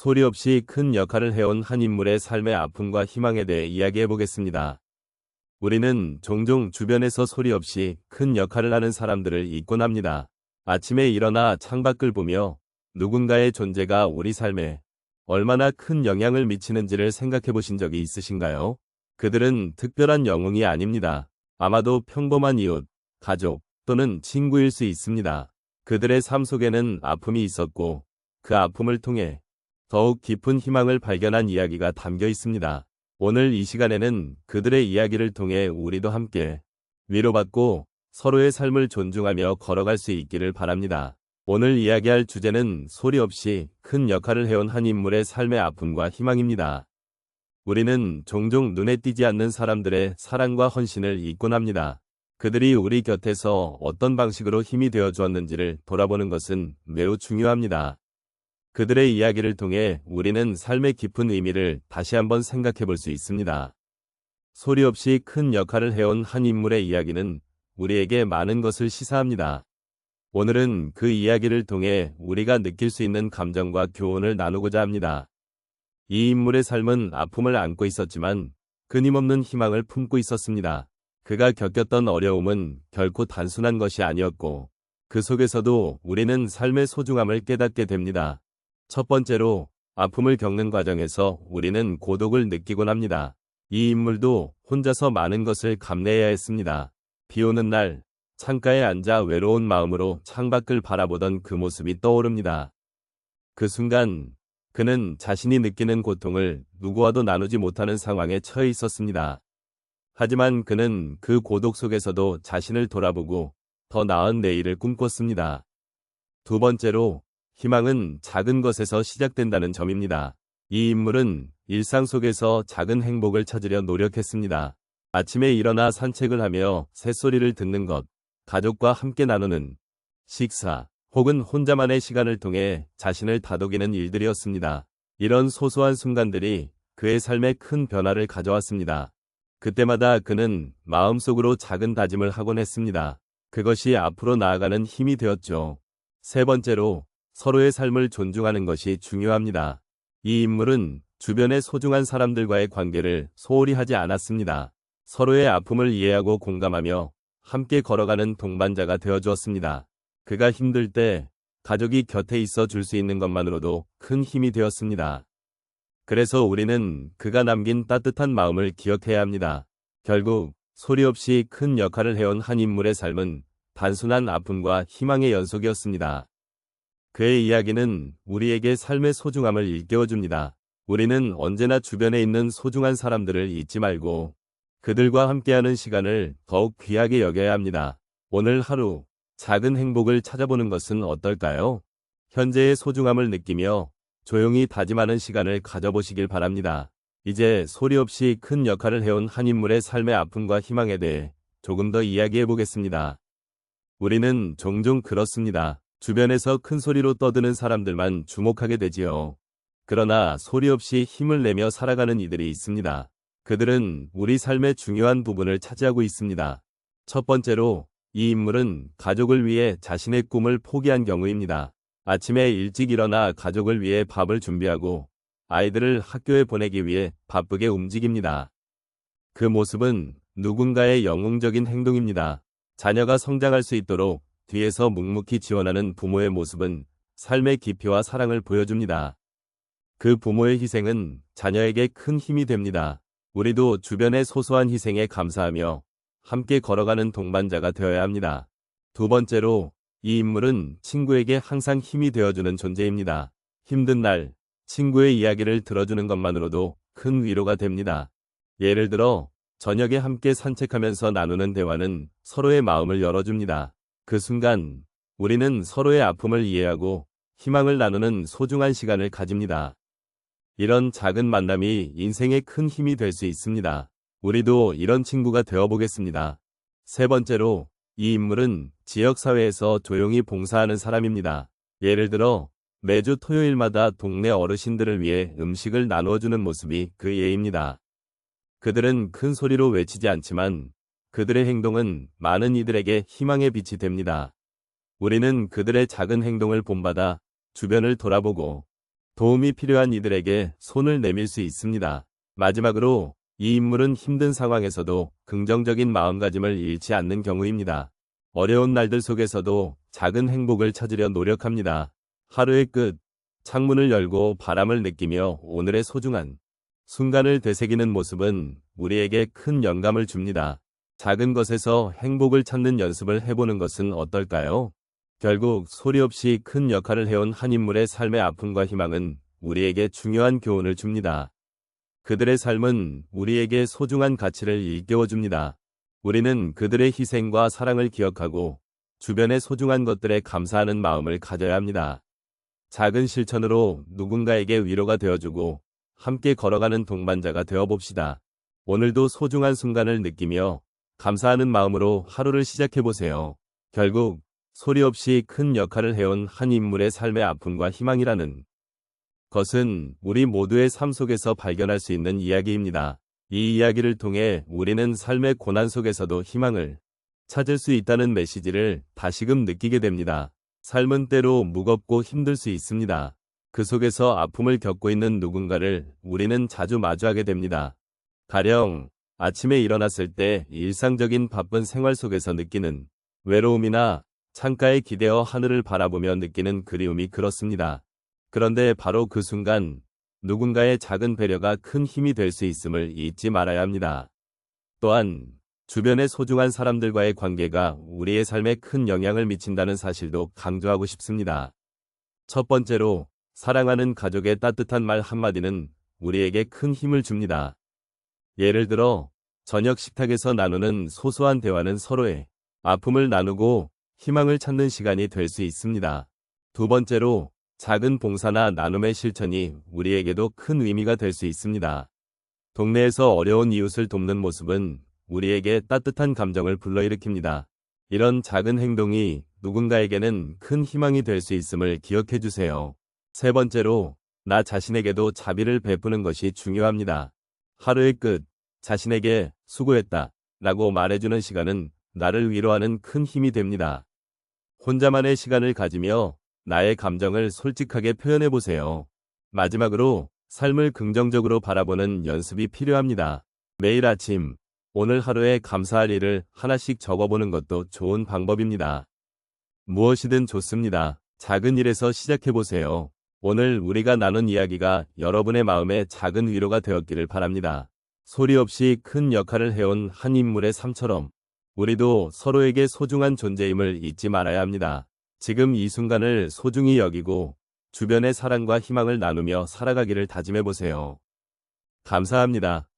소리 없이 큰 역할을 해온 한 인물의 삶의 아픔과 희망에 대해 이야기해 보겠습니다. 우리는 종종 주변에서 소리 없이 큰 역할을 하는 사람들을 잊곤 합니다. 아침에 일어나 창밖을 보며 누군가의 존재가 우리 삶에 얼마나 큰 영향을 미치는지를 생각해 보신 적이 있으신가요? 그들은 특별한 영웅이 아닙니다. 아마도 평범한 이웃, 가족 또는 친구일 수 있습니다. 그들의 삶 속에는 아픔이 있었고 그 아픔을 통해 더욱 깊은 희망을 발견한 이야기가 담겨 있습니다. 오늘 이 시간에는 그들의 이야기를 통해 우리도 함께 위로받고 서로의 삶을 존중하며 걸어갈 수 있기를 바랍니다. 오늘 이야기할 주제는 소리 없이 큰 역할을 해온 한 인물의 삶의 아픔과 희망입니다. 우리는 종종 눈에 띄지 않는 사람들의 사랑과 헌신을 잊곤 합니다. 그들이 우리 곁에서 어떤 방식으로 힘이 되어 주었는지를 돌아보는 것은 매우 중요합니다. 그들의 이야기를 통해 우리는 삶의 깊은 의미를 다시 한번 생각해 볼 수 있습니다. 소리 없이 큰 역할을 해온 한 인물의 이야기는 우리에게 많은 것을 시사합니다. 오늘은 그 이야기를 통해 우리가 느낄 수 있는 감정과 교훈을 나누고자 합니다. 이 인물의 삶은 아픔을 안고 있었지만 끊임없는 희망을 품고 있었습니다. 그가 겪었던 어려움은 결코 단순한 것이 아니었고 그 속에서도 우리는 삶의 소중함을 깨닫게 됩니다. 첫 번째로 아픔을 겪는 과정에서 우리는 고독을 느끼곤 합니다. 이 인물도 혼자서 많은 것을 감내해야 했습니다. 비 오는 날 창가에 앉아 외로운 마음으로 창밖을 바라보던 그 모습이 떠오릅니다. 그 순간 그는 자신이 느끼는 고통을 누구와도 나누지 못하는 상황에 처해 있었습니다. 하지만 그는 그 고독 속에서도 자신을 돌아보고 더 나은 내일을 꿈꿨습니다. 두 번째로 희망은 작은 것에서 시작된다는 점입니다. 이 인물은 일상 속에서 작은 행복을 찾으려 노력했습니다. 아침에 일어나 산책을 하며 새소리를 듣는 것, 가족과 함께 나누는 식사, 혹은 혼자만의 시간을 통해 자신을 다독이는 일들이었습니다. 이런 소소한 순간들이 그의 삶에 큰 변화를 가져왔습니다. 그때마다 그는 마음속으로 작은 다짐을 하곤 했습니다. 그것이 앞으로 나아가는 힘이 되었죠. 세 번째로 서로의 삶을 존중하는 것이 중요합니다. 이 인물은 주변의 소중한 사람들과의 관계를 소홀히 하지 않았습니다. 서로의 아픔을 이해하고 공감하며 함께 걸어가는 동반자가 되어주었습니다. 그가 힘들 때 가족이 곁에 있어 줄 수 있는 것만으로도 큰 힘이 되었습니다. 그래서 우리는 그가 남긴 따뜻한 마음을 기억해야 합니다. 결국 소리 없이 큰 역할을 해온 한 인물의 삶은 단순한 아픔과 희망의 연속이었습니다. 그의 이야기는 우리에게 삶의 소중함을 일깨워줍니다. 우리는 언제나 주변에 있는 소중한 사람들을 잊지 말고 그들과 함께하는 시간을 더욱 귀하게 여겨야 합니다. 오늘 하루 작은 행복을 찾아보는 것은 어떨까요? 현재의 소중함을 느끼며 조용히 다짐하는 시간을 가져보시길 바랍니다. 이제 소리 없이 큰 역할을 해온 한 인물의 삶의 아픔과 희망에 대해 조금 더 이야기해 보겠습니다. 우리는 종종 그렇습니다. 주변에서 큰 소리로 떠드는 사람들만 주목하게 되지요. 그러나 소리 없이 힘을 내며 살아가는 이들이 있습니다. 그들은 우리 삶의 중요한 부분을 차지하고 있습니다. 첫 번째로 이 인물은 가족을 위해 자신의 꿈을 포기한 경우입니다. 아침에 일찍 일어나 가족을 위해 밥을 준비하고 아이들을 학교에 보내기 위해 바쁘게 움직입니다. 그 모습은 누군가의 영웅적인 행동입니다. 자녀가 성장할 수 있도록 뒤에서 묵묵히 지원하는 부모의 모습은 삶의 깊이와 사랑을 보여줍니다. 그 부모의 희생은 자녀에게 큰 힘이 됩니다. 우리도 주변의 소소한 희생에 감사하며 함께 걸어가는 동반자가 되어야 합니다. 두 번째로 이 인물은 친구에게 항상 힘이 되어주는 존재입니다. 힘든 날 친구의 이야기를 들어주는 것만으로도 큰 위로가 됩니다. 예를 들어 저녁에 함께 산책하면서 나누는 대화는 서로의 마음을 열어줍니다. 그 순간 우리는 서로의 아픔을 이해하고 희망을 나누는 소중한 시간을 가집니다. 이런 작은 만남이 인생에 큰 힘이 될 수 있습니다. 우리도 이런 친구가 되어보겠습니다. 세 번째로 이 인물은 지역사회에서 조용히 봉사하는 사람입니다. 예를 들어 매주 토요일마다 동네 어르신들을 위해 음식을 나누어주는 모습이 그 예입니다. 그들은 큰 소리로 외치지 않지만 그들의 행동은 많은 이들에게 희망의 빛이 됩니다. 우리는 그들의 작은 행동을 본받아 주변을 돌아보고 도움이 필요한 이들에게 손을 내밀 수 있습니다. 마지막으로 이 인물은 힘든 상황에서도 긍정적인 마음가짐을 잃지 않는 경우입니다. 어려운 날들 속에서도 작은 행복을 찾으려 노력합니다. 하루의 끝, 창문을 열고 바람을 느끼며 오늘의 소중한 순간을 되새기는 모습은 우리에게 큰 영감을 줍니다. 작은 것에서 행복을 찾는 연습을 해보는 것은 어떨까요? 결국 소리 없이 큰 역할을 해온 한 인물의 삶의 아픔과 희망은 우리에게 중요한 교훈을 줍니다. 그들의 삶은 우리에게 소중한 가치를 일깨워줍니다. 우리는 그들의 희생과 사랑을 기억하고 주변의 소중한 것들에 감사하는 마음을 가져야 합니다. 작은 실천으로 누군가에게 위로가 되어주고 함께 걸어가는 동반자가 되어봅시다. 오늘도 소중한 순간을 느끼며 감사하는 마음으로 하루를 시작해보세요. 결국 소리 없이 큰 역할을 해온 한 인물의 삶의 아픔과 희망이라는 것은 우리 모두의 삶 속에서 발견할 수 있는 이야기입니다. 이 이야기를 통해 우리는 삶의 고난 속에서도 희망을 찾을 수 있다는 메시지를 다시금 느끼게 됩니다. 삶은 때로 무겁고 힘들 수 있습니다. 그 속에서 아픔을 겪고 있는 누군가를 우리는 자주 마주하게 됩니다. 가령 아침에 일어났을 때 일상적인 바쁜 생활 속에서 느끼는 외로움이나 창가에 기대어 하늘을 바라보며 느끼는 그리움이 그렇습니다. 그런데 바로 그 순간 누군가의 작은 배려가 큰 힘이 될 수 있음을 잊지 말아야 합니다. 또한 주변의 소중한 사람들과의 관계가 우리의 삶에 큰 영향을 미친다는 사실도 강조하고 싶습니다. 첫 번째로 사랑하는 가족의 따뜻한 말 한마디는 우리에게 큰 힘을 줍니다. 예를 들어 저녁 식탁에서 나누는 소소한 대화는 서로의 아픔을 나누고 희망을 찾는 시간이 될 수 있습니다. 두 번째로 작은 봉사나 나눔의 실천이 우리에게도 큰 의미가 될 수 있습니다. 동네에서 어려운 이웃을 돕는 모습은 우리에게 따뜻한 감정을 불러일으킵니다. 이런 작은 행동이 누군가에게는 큰 희망이 될 수 있음을 기억해 주세요. 세 번째로 나 자신에게도 자비를 베푸는 것이 중요합니다. 하루의 끝, 자신에게 수고했다 라고 말해주는 시간은 나를 위로하는 큰 힘이 됩니다. 혼자만의 시간을 가지며 나의 감정을 솔직하게 표현해보세요. 마지막으로 삶을 긍정적으로 바라보는 연습이 필요합니다. 매일 아침, 오늘 하루에 감사할 일을 하나씩 적어보는 것도 좋은 방법입니다. 무엇이든 좋습니다. 작은 일에서 시작해보세요. 오늘 우리가 나눈 이야기가 여러분의 마음에 작은 위로가 되었기를 바랍니다. 소리 없이 큰 역할을 해온 한 인물의 삶처럼 우리도 서로에게 소중한 존재임을 잊지 말아야 합니다. 지금 이 순간을 소중히 여기고 주변의 사랑과 희망을 나누며 살아가기를 다짐해보세요. 감사합니다.